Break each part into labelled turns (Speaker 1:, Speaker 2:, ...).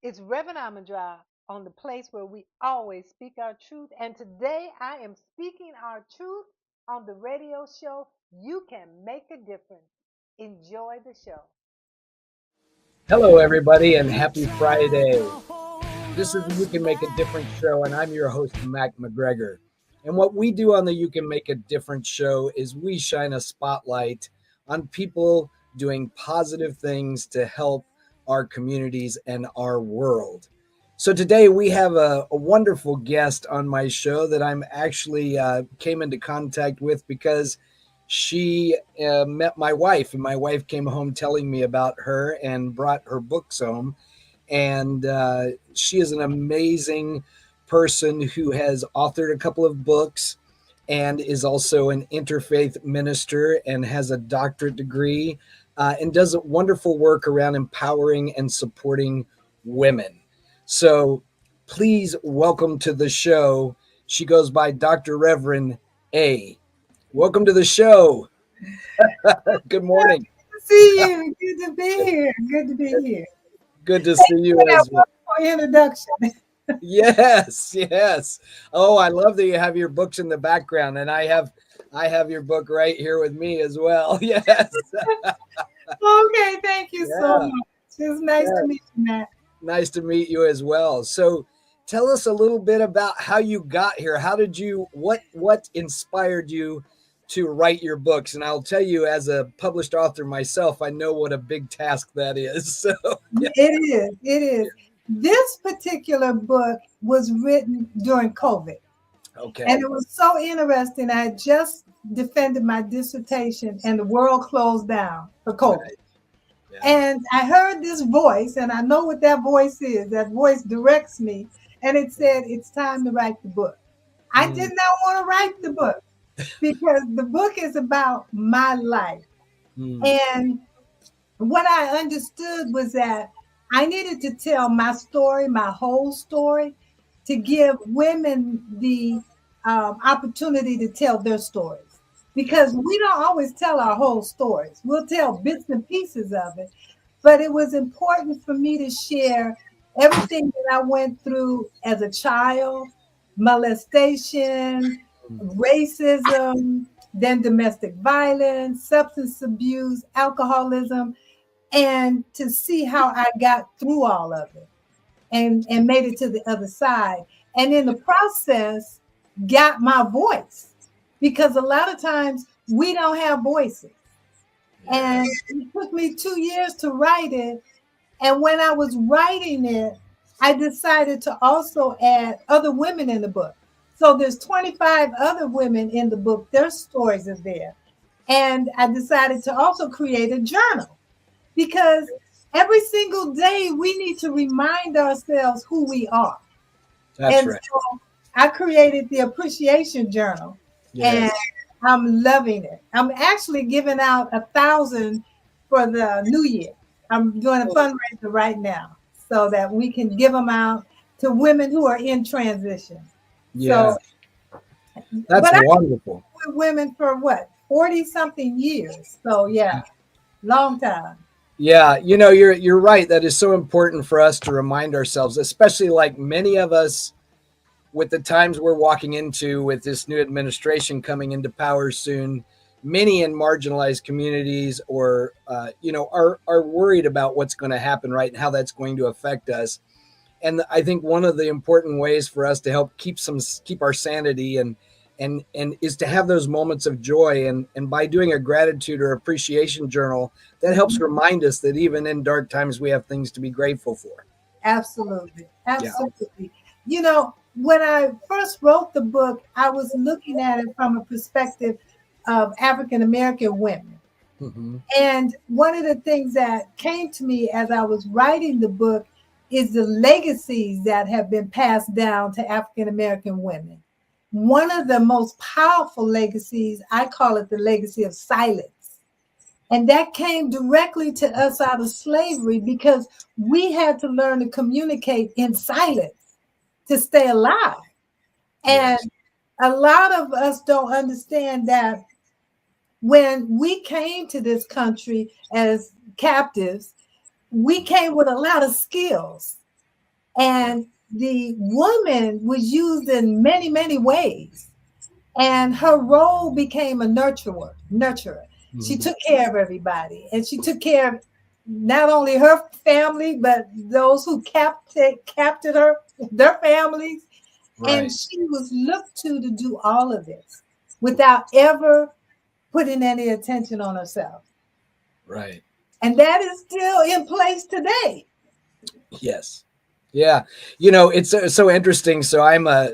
Speaker 1: It's Reverend Ahmondra on the place where we always speak our truth. And today I am speaking our truth on the radio show. You can make a difference. Enjoy the show.
Speaker 2: Hello, everybody, and happy Friday. This is the You Can Make a Difference show, and I'm your host, Mac McGregor. And what we do on the You Can Make a Difference show is we shine a spotlight on people doing positive things to help our communities and our world. So today we have a wonderful guest on my show that I'm actually came into contact with because she met my wife, and my wife came home telling me about her and brought her books home. And she is an amazing person who has authored a couple of books and is also an interfaith minister and has a doctorate degree and does wonderful work around empowering and supporting women. So please welcome to the show. She goes by Dr. Reverend A. Welcome to the show. Good morning.
Speaker 3: Good to see you. Good to be here. Good to be here.
Speaker 2: Good to
Speaker 3: Thank
Speaker 2: see
Speaker 3: you
Speaker 2: you
Speaker 3: for that
Speaker 2: as well.
Speaker 3: wonderful introduction.
Speaker 2: Yes, yes. Oh, I love that you have your books in the background, and I have your book right here with me as well. Yes.
Speaker 3: Okay, thank you so
Speaker 2: Yeah.
Speaker 3: much. It's nice
Speaker 2: Yeah.
Speaker 3: to meet you, Matt.
Speaker 2: Nice to meet you as well. So tell us a little bit about how you got here. How did you what inspired you to write your books? And I'll tell you, as a published author myself, I know what a big task that is. So yeah.
Speaker 3: It is. It is. This particular book was written during COVID.
Speaker 2: Okay.
Speaker 3: And it was so interesting. I had just defended my dissertation and the world closed down for COVID.
Speaker 2: Right. Yeah.
Speaker 3: And I heard this voice, and I know what that voice is. That voice directs me. And it said, it's time to write the book. I did not want to write the book because the book is about my life. And what I understood was that I needed to tell my story, my whole story, to give women the opportunity to tell their stories. Because we don't always tell our whole stories. We'll tell bits and pieces of it. But it was important for me to share everything that I went through as a child, molestation, racism, then domestic violence, substance abuse, alcoholism, and to see how I got through all of it and made it to the other side. And in the process, got my voice because a lot of times we don't have voices. And it took me 2 years to write it. And when I was writing it, I decided to also add other women in the book. So there's 25 other women in the book. Their stories are there. And I decided to also create a journal because every single day we need to remind ourselves who we are.
Speaker 2: That's right.
Speaker 3: So I created the appreciation journal.
Speaker 2: Yes.
Speaker 3: And I'm loving it. I'm actually giving out 1,000 for the new year. I'm doing a fundraiser right now so that we can give them out to women who are in transition.
Speaker 2: Yeah.
Speaker 3: So,
Speaker 2: That's
Speaker 3: but
Speaker 2: wonderful.
Speaker 3: I've been with women for what, 40 something years. So yeah, long time.
Speaker 2: Yeah, you're right. That is so important for us to remind ourselves, especially like many of us with the times we're walking into with this new administration coming into power soon. Many in marginalized communities or are worried about what's going to happen, right, and how that's going to affect us. And I think one of the important ways for us to help keep our sanity and is to have those moments of joy, and by doing a gratitude or appreciation journal, that helps remind us that even in dark times we have things to be grateful for.
Speaker 3: Absolutely. Absolutely. Yeah. When I first wrote the book, I was looking at it from a perspective of African American women.
Speaker 2: Mm-hmm.
Speaker 3: And one of the things that came to me as I was writing the book is the legacies that have been passed down to African American women. One of the most powerful legacies, I call it the legacy of silence. And that came directly to us out of slavery because we had to learn to communicate in silence to stay alive. And a lot of us don't understand that when we came to this country as captives, we came with a lot of skills. And the woman was used in many, many ways. And her role became a nurturer. She took care of everybody, and she took care of not only her family, but those who captured her, their families. And she was looked to do all of this without ever putting any attention on herself.
Speaker 2: Right.
Speaker 3: And that is still in place today.
Speaker 2: Yes. Yeah. You know, it's so interesting. So I'm a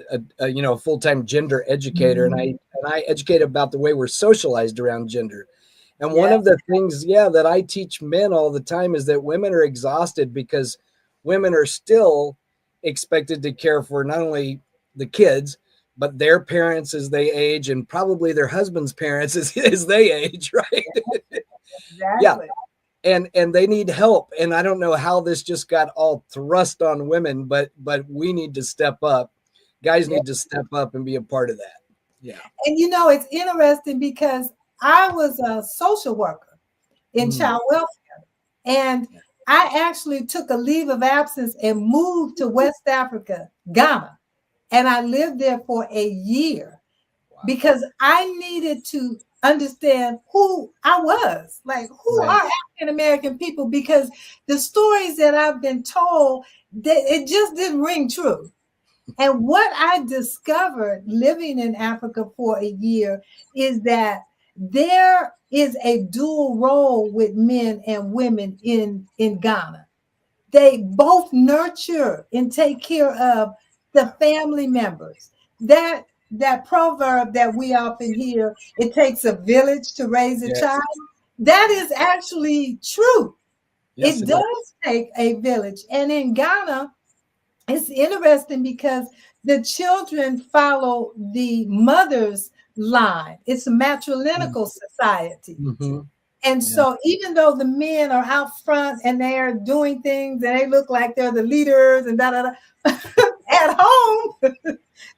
Speaker 2: full-time gender educator, and I educate about the way we're socialized around gender. And one of the things, that I teach men all the time is that women are exhausted because women are still expected to care for not only the kids, but their parents as they age, and probably their husband's parents as they age, right? Yeah.
Speaker 3: Exactly.
Speaker 2: And they need help. And I don't know how this just got all thrust on women, but we need to step up. Guys need to step up and be a part of that. Yeah.
Speaker 3: And you know, it's interesting because I was a social worker in child welfare. And I actually took a leave of absence and moved to West Africa, Ghana. And I lived there for a year because I needed to understand who I was, like who are African American people, because the stories that I've been told, it just didn't ring true. And what I discovered living in Africa for a year is that there is a dual role with men and women in Ghana. They both nurture and take care of the family members. That proverb that we often hear, it takes a village to raise a child, that is actually true. It does take a village. And in Ghana, it's interesting because the children follow the mother's line. It's a matrilineal society. And so even though the men are out front and they're doing things and they look like they're the leaders and at home,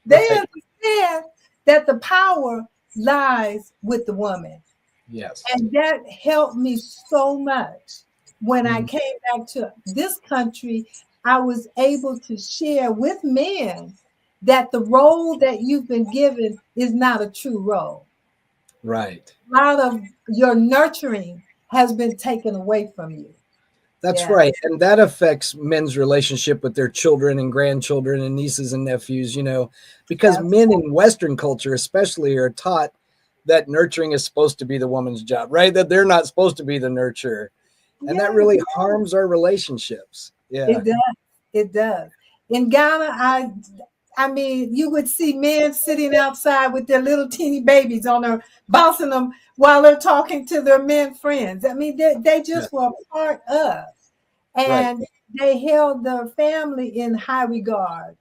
Speaker 3: they understand that the power lies with the woman.
Speaker 2: Yes.
Speaker 3: And that helped me so much. When I came back to this country, I was able to share with men that the role that you've been given is not a true role.
Speaker 2: Right.
Speaker 3: A lot of your nurturing has been taken away from you.
Speaker 2: That's right. And that affects men's relationship with their children and grandchildren and nieces and nephews, because men in Western culture especially are taught that nurturing is supposed to be the woman's job, right? That they're not supposed to be the nurturer. And that really harms our relationships. Yeah.
Speaker 3: It does. It does. In Ghana, I mean, you would see men sitting outside with their little teeny babies on their, bossing them while they're talking to their men friends. I mean, they just were a part of, and they held their family in high regard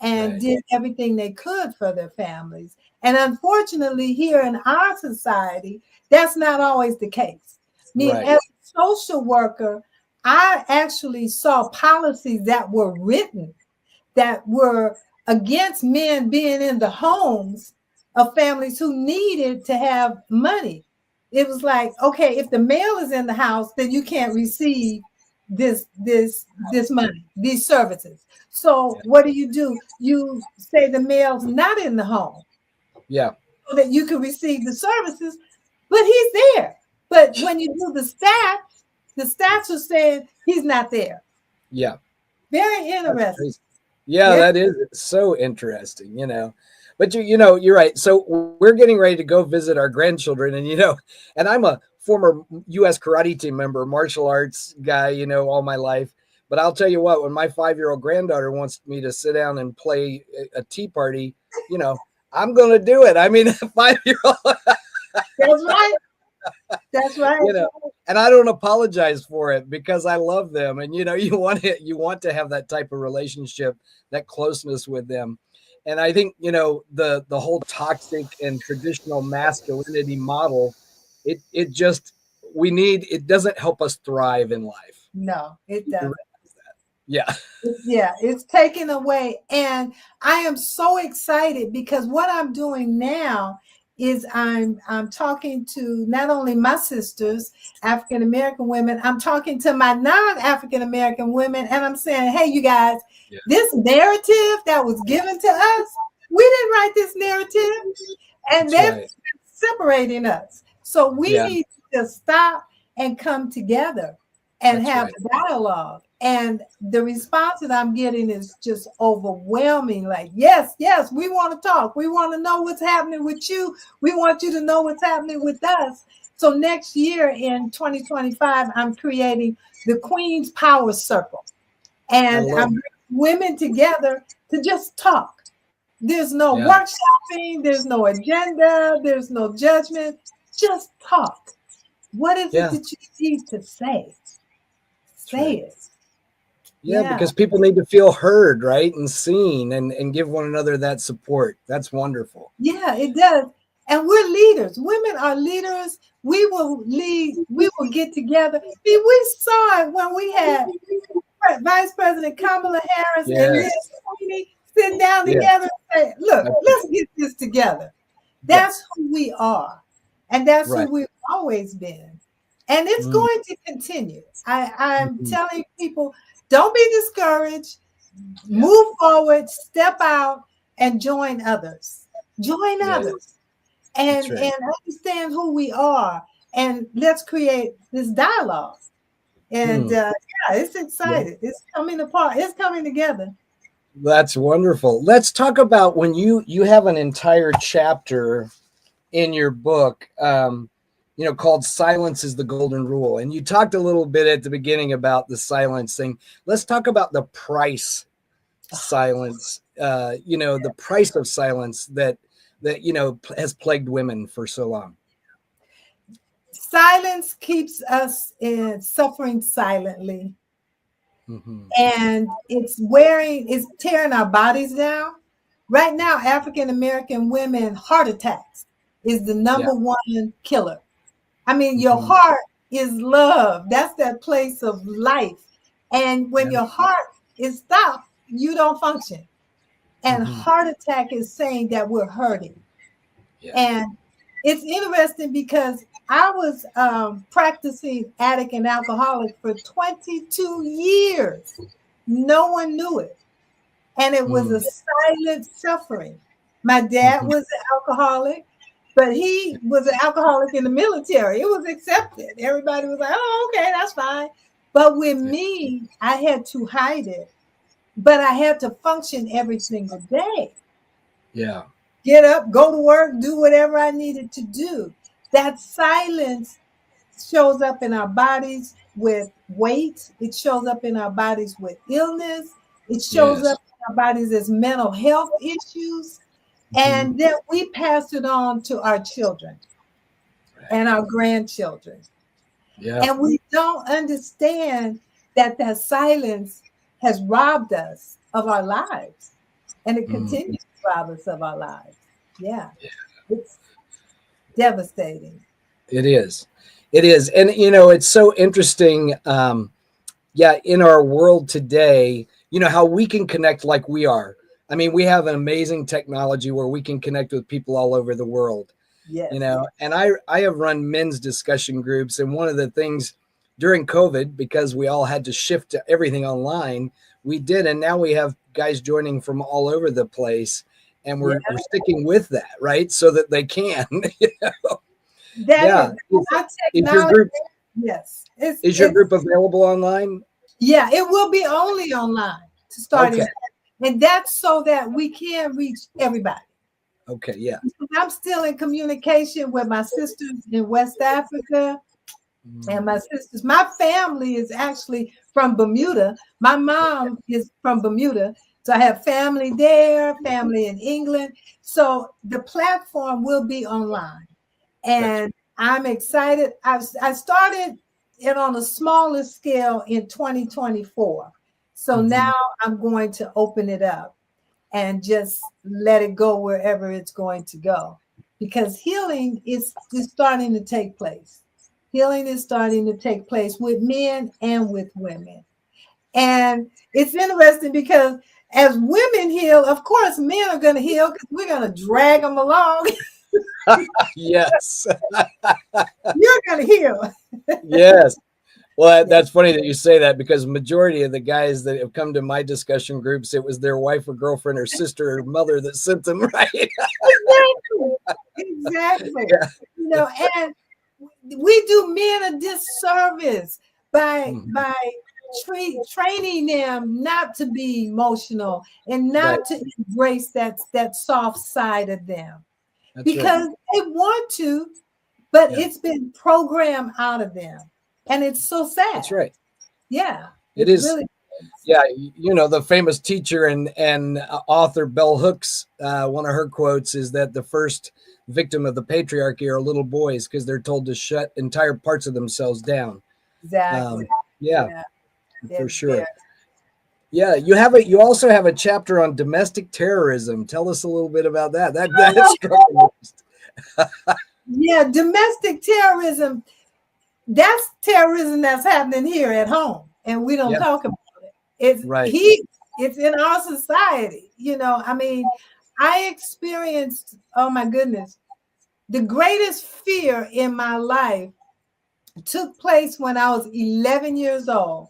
Speaker 3: and did everything they could for their families. And unfortunately, here in our society, that's not always the case. I mean, as a social worker, I actually saw policies that were written that were against men being in the homes of families who needed to have money. It was like, okay, if the male is in the house, then you can't receive this money, these services. So what do? You say the male's not in the home.
Speaker 2: Yeah.
Speaker 3: So that you can receive the services, but he's there. But when you do the stats are saying he's not there.
Speaker 2: Yeah.
Speaker 3: Very interesting.
Speaker 2: Yeah, that is so interesting, But you're right. So we're getting ready to go visit our grandchildren, and and I'm a former U.S. karate team member, martial arts guy, all my life. But I'll tell you what, when my 5-year-old granddaughter wants me to sit down and play a tea party, I'm going to do it. I mean, 5-year-old.
Speaker 3: That's right. That's right.
Speaker 2: And I don't apologize for it because I love them. And, you want to have that type of relationship, that closeness with them. And I think, the whole toxic and traditional masculinity model, it doesn't help us thrive in life.
Speaker 3: No, it doesn't.
Speaker 2: Yeah.
Speaker 3: Yeah, it's taken away. And I am so excited because what I'm doing now is I'm talking to not only my sisters, African American women, I'm talking to my non-African American women, and I'm saying, hey, you guys, this narrative that was given to us, we didn't write this narrative, and they're separating us. So we need to stop and come together and have dialogue. And the response that I'm getting is just overwhelming. Like, yes, we want to talk. We want to know what's happening with you. We want you to know what's happening with us. So next year in 2025, I'm creating the Queen's Power Circle. And I'm bringing women together to just talk. There's no workshopping. There's no agenda. There's no judgment. Just talk. What is it that you need to say? Say it.
Speaker 2: Yeah, because people need to feel heard, right? And seen and give one another that support. That's wonderful.
Speaker 3: Yeah, it does. And we're leaders. Women are leaders. We will lead. We will get together. We saw it when we had Vice President Kamala Harris and Liz Cheney sitting down together and say, look, let's get this together. That's who we are. And that's who we've always been. And it's going to continue. I'm telling people, don't be discouraged. Move forward, step out, and join others. Join others. And understand who we are. And let's create this dialogue. And it's excited. It's coming apart. It's coming together.
Speaker 2: That's wonderful. Let's talk about when you have an entire chapter in your book, called Silence is the Golden Rule. And you talked a little bit at the beginning about the silence thing. Let's talk about the price silence, the price of silence that has plagued women for so long.
Speaker 3: Silence keeps us suffering silently. And it's tearing our bodies down. Right now, African American women, heart attacks is the number one killer. I mean, your heart is love. That's that place of life. And when your heart is stopped, you don't function. And heart attack is saying that we're hurting. And it's interesting because I was practicing addict and alcoholic for 22 years. No one knew it. And it was a silent suffering. My dad was an alcoholic, but he was an alcoholic in the military. It was accepted. Everybody was like, oh, okay, that's fine. But with me, I had to hide it. But I had to function every single day.
Speaker 2: Yeah.
Speaker 3: Get up, go to work, do whatever I needed to do. That silence shows up in our bodies with weight. It shows up in our bodies with illness. It shows up in our bodies as mental health issues. And then we pass it on to our children and our grandchildren. And we don't understand that silence has robbed us of our lives. And it continues to rob us of our lives. It's devastating.
Speaker 2: It is. And, it's so interesting. In our world today, how we can connect like we are. I mean, we have an amazing technology where we can connect with people all over the world. And I have run men's discussion groups. And one of the things during COVID, because we all had to shift to everything online, we did. And now we have guys joining from all over the place. And we're sticking with that, right? So that they can, Is your group, is your group available online?
Speaker 3: Yeah, it will be only online to start. And that's so that we can reach everybody.
Speaker 2: Okay, yeah.
Speaker 3: I'm still in communication with my sisters in West Africa. And my family is actually from Bermuda. My mom is from Bermuda. So I have family there, family in England. So the platform will be online. And I'm excited. I started it on a smaller scale in 2024. So now I'm going to open it up and just let it go wherever it's going to go. Because healing is starting to take place. Healing is starting to take place with men and with women. And it's interesting because as women heal, of course, men are going to heal because we're going to drag them along.
Speaker 2: Yes.
Speaker 3: You're gonna heal.
Speaker 2: Yes. Well, that's funny that you say that because majority of the guys that have come to my discussion groups, it was their wife or girlfriend or sister or mother that sent them, right?
Speaker 3: Exactly. Exactly.
Speaker 2: Yeah.
Speaker 3: You know, and we do men a disservice by
Speaker 2: Mhm.
Speaker 3: training them not to be emotional and
Speaker 2: Right.
Speaker 3: not to embrace that soft side of them
Speaker 2: That's right.
Speaker 3: because they want to, but
Speaker 2: Yeah.
Speaker 3: it's been programmed out of them, and it's so sad.
Speaker 2: That's right.
Speaker 3: Yeah,
Speaker 2: It
Speaker 3: it's
Speaker 2: is.
Speaker 3: really.
Speaker 2: Yeah, you know, the famous teacher and author Bell Hooks, one of her quotes is that the first victim of the patriarchy are little boys because they're told to shut entire parts of themselves down.
Speaker 3: Exactly.
Speaker 2: Um, yeah,
Speaker 3: Yeah,
Speaker 2: for
Speaker 3: it's there.
Speaker 2: sure. Yeah, you have a. You also have a chapter on domestic terrorism. Tell us a little bit about that. That struck me.
Speaker 3: Yeah, domestic terrorism. That's terrorism that's happening here at home, and we don't
Speaker 2: Yeah,
Speaker 3: talk about it. It's
Speaker 2: right.
Speaker 3: he. It's in our society. You know, I mean, I experienced. Oh my goodness, the greatest fear in my life took place when I was 11 years old.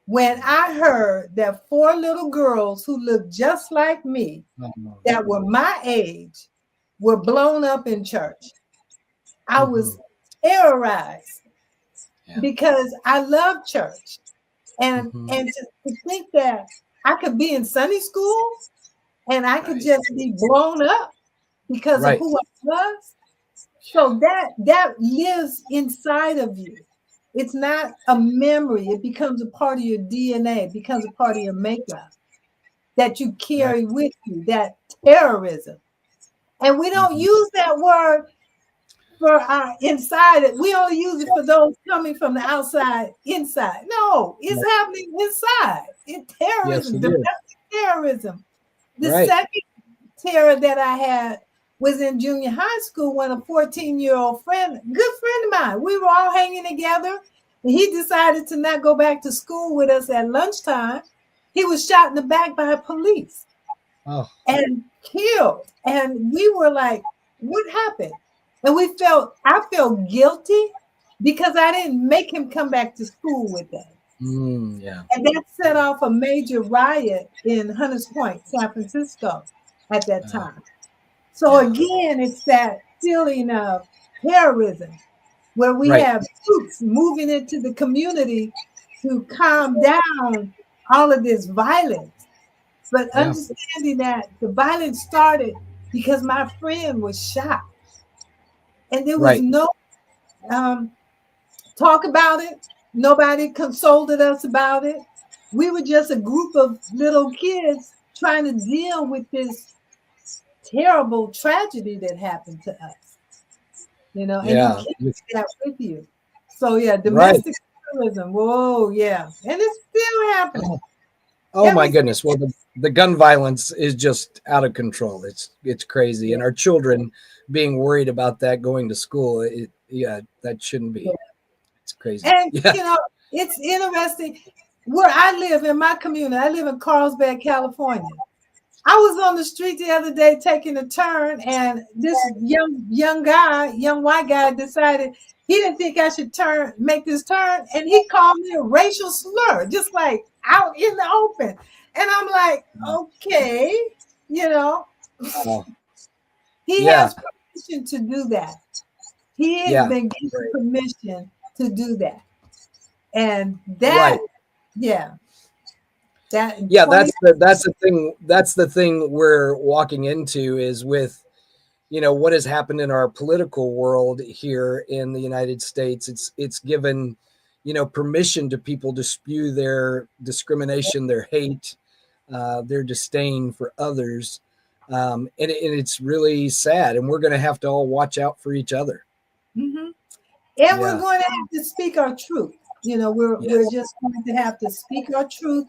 Speaker 3: When I heard that four little girls who looked just like me,
Speaker 2: Oh, no.
Speaker 3: that were my age, were blown up in church. I
Speaker 2: Mhm.
Speaker 3: was terrorized
Speaker 2: Yeah.
Speaker 3: because I love church. And
Speaker 2: Mhm.
Speaker 3: and to think that I could be in Sunday school and I could
Speaker 2: Right.
Speaker 3: just be blown up because of
Speaker 2: Right.
Speaker 3: who I was. So that lives inside of you. It's not a memory. It becomes a part of your DNA. It becomes a part of your makeup that you
Speaker 2: Right.
Speaker 3: carry with you, that terrorism. And we don't
Speaker 2: Mhm.
Speaker 3: use that word for our inside. We only use it for those coming from the outside inside. No, it's
Speaker 2: Right.
Speaker 3: happening inside. It's
Speaker 2: Yes,
Speaker 3: terrorism,
Speaker 2: it is.
Speaker 3: domestic terrorism. The
Speaker 2: Right.
Speaker 3: second terror that I had was in junior high school when a 14-year-old friend, good friend of mine, we were all hanging together. And he decided to not go back to school with us at lunchtime. He was shot in the back by police
Speaker 2: Oh.
Speaker 3: and killed. And we were like, what happened? And I felt guilty because I didn't make him come back to school with us.
Speaker 2: Yeah.
Speaker 3: And that set off a major riot in Hunters Point, San Francisco at that
Speaker 2: Uh,
Speaker 3: time. So
Speaker 2: yeah.
Speaker 3: again, it's that feeling of terrorism where we
Speaker 2: Right.
Speaker 3: have troops moving into the community to calm down all of this violence. But
Speaker 2: Yeah.
Speaker 3: understanding that the violence started because my friend was shot and there was
Speaker 2: Right.
Speaker 3: no um, talk about it. Nobody consulted us about it. We were just a group of little kids trying to deal with this terrible tragedy that happened to us, and you
Speaker 2: Yeah.
Speaker 3: carry that with you. So yeah,
Speaker 2: Right.
Speaker 3: domestic terrorism. Whoa, yeah. And it's still happening.
Speaker 2: Oh, oh my
Speaker 3: Every
Speaker 2: goodness. Well, the gun violence is just out of control. It's crazy,
Speaker 3: yeah,
Speaker 2: and our children being worried about that going to school. Yeah, that shouldn't
Speaker 3: yeah.
Speaker 2: be. It's crazy.
Speaker 3: And
Speaker 2: Yeah.
Speaker 3: it's interesting where I live in my community. I live in Carlsbad, California. I was on the street the other day taking a turn, and this young white guy decided he didn't think I should make this turn, and he called me a racial slur, just like out in the open. And I'm like, okay, you know,
Speaker 2: Oh,
Speaker 3: he
Speaker 2: yeah.
Speaker 3: has permission to do that. He has
Speaker 2: Yeah.
Speaker 3: been given
Speaker 2: Right.
Speaker 3: permission to do that. And that,
Speaker 2: Right.
Speaker 3: yeah, that in
Speaker 2: Yeah.
Speaker 3: 20,
Speaker 2: That's the thing. That's the thing we're walking into is with what has happened in our political world here in the United States. It's given permission to people to spew their discrimination, their hate, their disdain for others, and it's really sad. And we're going to have to all watch out for each other.
Speaker 3: mhm. And we're
Speaker 2: Yeah.
Speaker 3: going to have to speak our truth. We're
Speaker 2: Yes.
Speaker 3: just going to have to speak our truth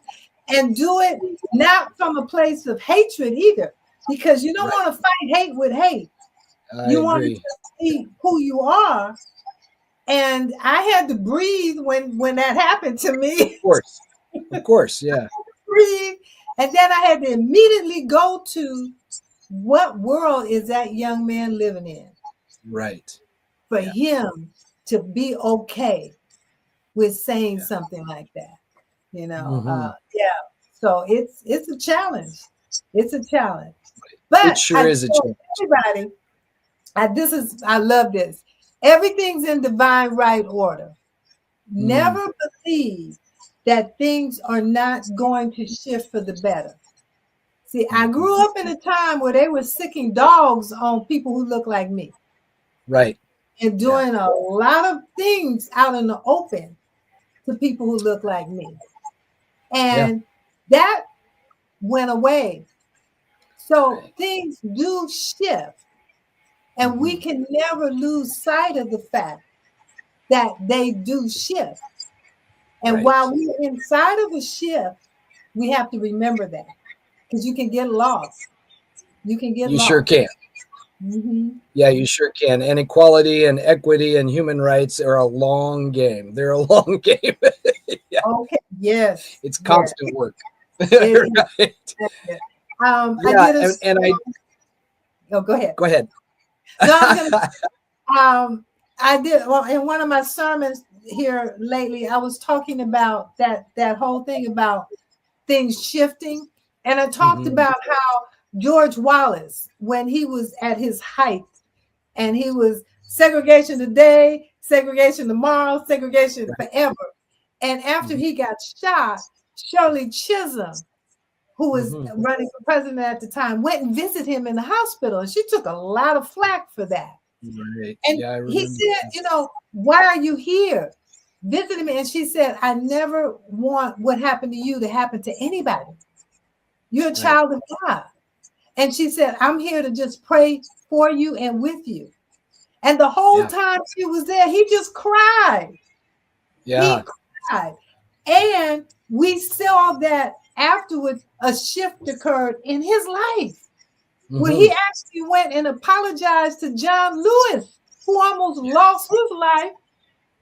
Speaker 3: and do it not from a place of hatred either, because you don't
Speaker 2: Right.
Speaker 3: want to fight hate with hate.
Speaker 2: I
Speaker 3: You want to
Speaker 2: agree.
Speaker 3: just be who you are. And I had to breathe when that happened to
Speaker 2: Of
Speaker 3: me.
Speaker 2: course. Of course. Yeah.
Speaker 3: Breathe. And then I had to immediately go to what world is that young man living in?
Speaker 2: Right.
Speaker 3: for
Speaker 2: Yeah.
Speaker 3: him to be okay with saying
Speaker 2: Yeah.
Speaker 3: something like that. You know,
Speaker 2: Mhm.
Speaker 3: yeah. So it's a challenge. It's a challenge.
Speaker 2: It
Speaker 3: But
Speaker 2: sure
Speaker 3: I
Speaker 2: is a
Speaker 3: tell
Speaker 2: challenge.
Speaker 3: everybody, I love this. Everything's in divine right order. Never believe that things are not going to shift for the better. See, I grew up in a time where they were sicking dogs on people who look like me
Speaker 2: Right.
Speaker 3: and doing a lot of things out in the open to people who look like me.
Speaker 2: Yeah.
Speaker 3: And that went away. So
Speaker 2: Right.
Speaker 3: things do shift. And we can never lose sight of the fact that they do shift. And
Speaker 2: Right.
Speaker 3: while we're inside of a shift, we have to remember that because you can get lost. You can get
Speaker 2: You sure
Speaker 3: lost.
Speaker 2: can.
Speaker 3: Mhm.
Speaker 2: Yeah, you sure can. And equality and equity and human rights are a long game. They're a long game. Yeah.
Speaker 3: Okay. Yes.
Speaker 2: It's
Speaker 3: Yes.
Speaker 2: constant work.
Speaker 3: It is.
Speaker 2: Right.
Speaker 3: I
Speaker 2: Yeah.
Speaker 3: did a.
Speaker 2: And I
Speaker 3: Oh, go ahead.
Speaker 2: go ahead.
Speaker 3: No, I was gonna. I did well in one of my sermons here lately. I was talking about that whole thing about things shifting, and I talked about how George Wallace, when he was at his height, and he was segregation today, segregation tomorrow, segregation forever, and after he got shot, Shirley Chisholm, who was running for president at the time, went and visited him in the hospital, and she took a lot of flack for that.
Speaker 2: Right.
Speaker 3: And
Speaker 2: Yeah, I
Speaker 3: he
Speaker 2: remember.
Speaker 3: said, you know, why are you here visiting me? And she said, I never want what happened to you to happen to anybody. You're a child of God. And she said, I'm here to just pray for you and with you. And the whole time she was there, he just cried.
Speaker 2: Yeah.
Speaker 3: He cried. And we saw that afterwards, a shift occurred in his life where he actually went and apologized to John Lewis, who almost lost his life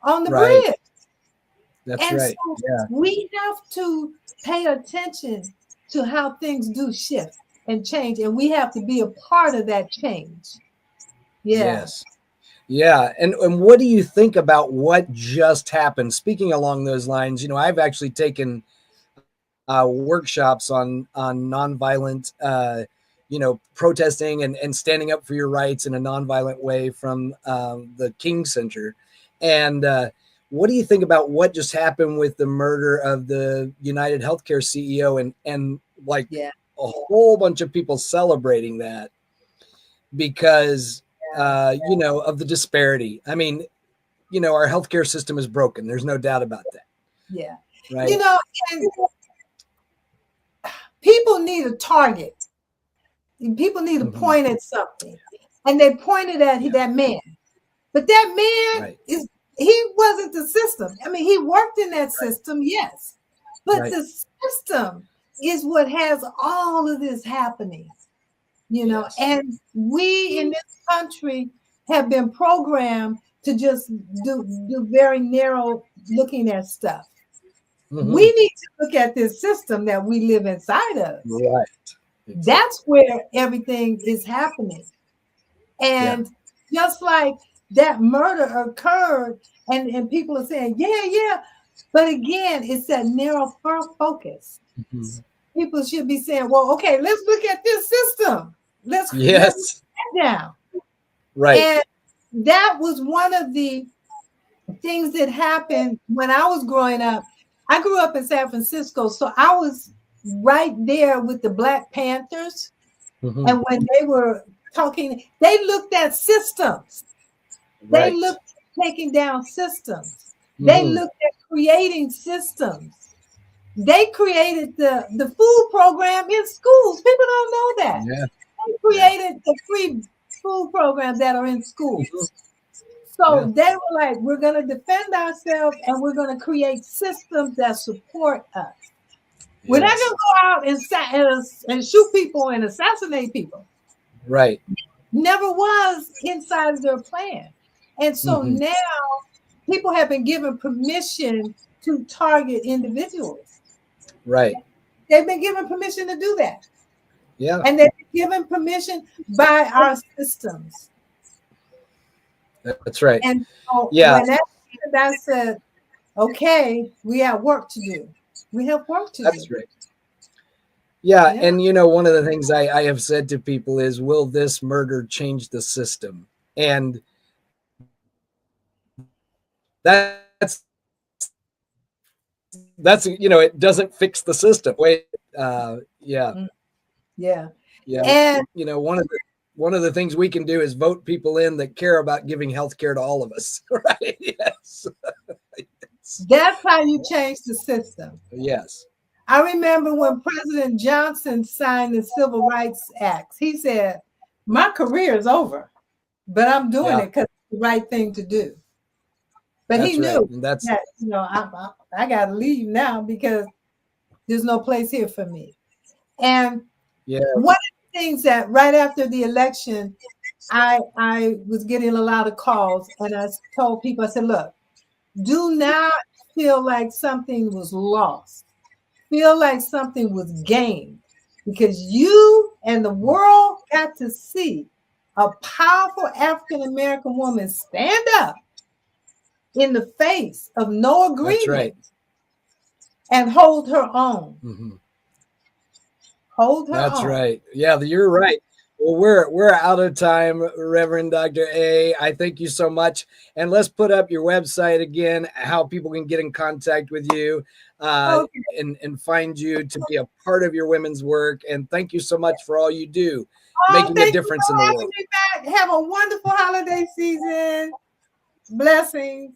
Speaker 3: on the
Speaker 2: Right.
Speaker 3: bridge.
Speaker 2: That's
Speaker 3: And
Speaker 2: right.
Speaker 3: so
Speaker 2: Yeah.
Speaker 3: we have to pay attention to how things do shift and change, and we have to be a part of that change. Yeah.
Speaker 2: Yes. Yeah. And what do you think about what just happened? Speaking along those lines, I've actually taken workshops on nonviolent, protesting and standing up for your rights in a nonviolent way from the King Center. And what do you think about what just happened with the murder of the United Healthcare CEO and like
Speaker 3: Yeah.
Speaker 2: a whole bunch of people celebrating that because of the disparity? I mean, our healthcare system is broken. There's no doubt about that.
Speaker 3: Yeah.
Speaker 2: Right.
Speaker 3: And people need a target. People need to point at something. And they pointed at that man. But that man he wasn't the system. I mean, he worked in that system, yes. But the system is what has all of this happening, and we in this country have been programmed to just do very narrow looking at stuff. We need to look at this system that we live inside of.
Speaker 2: Right.
Speaker 3: Exactly. That's where everything is happening. And just like that murder occurred, and people are saying, yeah. But again, it's that narrow focus. People should be saying, well, okay, let's look at this system. Let's put that down.
Speaker 2: Right.
Speaker 3: And that was one of the things that happened when I was growing up. I grew up in San Francisco, so I was right there with the Black Panthers. And when they were talking, they looked at systems. They looked at taking down systems. They looked at creating systems. They created the food program in schools. People don't know that.
Speaker 2: Yeah.
Speaker 3: They created the free food programs that are in schools. So they were like, we're going to defend ourselves and we're going to create systems that support us. We're not going to go out and shoot people and assassinate people.
Speaker 2: Right.
Speaker 3: Never was inside their plan. And so now people have been given permission to target individuals.
Speaker 2: Right.
Speaker 3: They've been given permission to do that.
Speaker 2: Yeah.
Speaker 3: And they've been given permission by our systems.
Speaker 2: That's right.
Speaker 3: And so
Speaker 2: Yeah,
Speaker 3: when that said, okay, we have work to do. We have work to do.
Speaker 2: that's right. Yeah,
Speaker 3: Yeah.
Speaker 2: and you know, one of the things I have said to people is, will this murder change the system? And that's you know, it doesn't fix the system. Wait, yeah,
Speaker 3: Mm, yeah.
Speaker 2: yeah.
Speaker 3: And
Speaker 2: You know, one of the things we can do is vote people in that care about giving health care to all of us. Right? Yes.
Speaker 3: that's how you change the system.
Speaker 2: Yes.
Speaker 3: I remember when President Johnson signed the Civil Rights Act, he said, my career is over, but I'm doing
Speaker 2: Yeah.
Speaker 3: it because it's the right thing to do. But he
Speaker 2: That's right.
Speaker 3: knew
Speaker 2: And that's
Speaker 3: that, I got to leave now because there's no place here for me. And
Speaker 2: yeah.
Speaker 3: one of the things that right after the election, I was getting a lot of calls, and I told people, I said, look, do not feel like something was lost. Feel like something was gained, because you and the world got to see a powerful African American woman stand up in the face of no
Speaker 2: That's
Speaker 3: agreement
Speaker 2: right.
Speaker 3: and hold her own.
Speaker 2: Mm-hmm.
Speaker 3: Hold her
Speaker 2: That's
Speaker 3: own.
Speaker 2: right. Yeah, you're right. Well, we're out of time, Reverend Dr. A. I thank you so much. And let's put up your website again, how people can get in contact with you
Speaker 3: Okay.
Speaker 2: and find you to be a part of your women's work. And thank you so much for all you do,
Speaker 3: Oh,
Speaker 2: making a
Speaker 3: thank you
Speaker 2: difference in
Speaker 3: for
Speaker 2: the
Speaker 3: having
Speaker 2: world.
Speaker 3: me back. Have a wonderful holiday season. Blessings.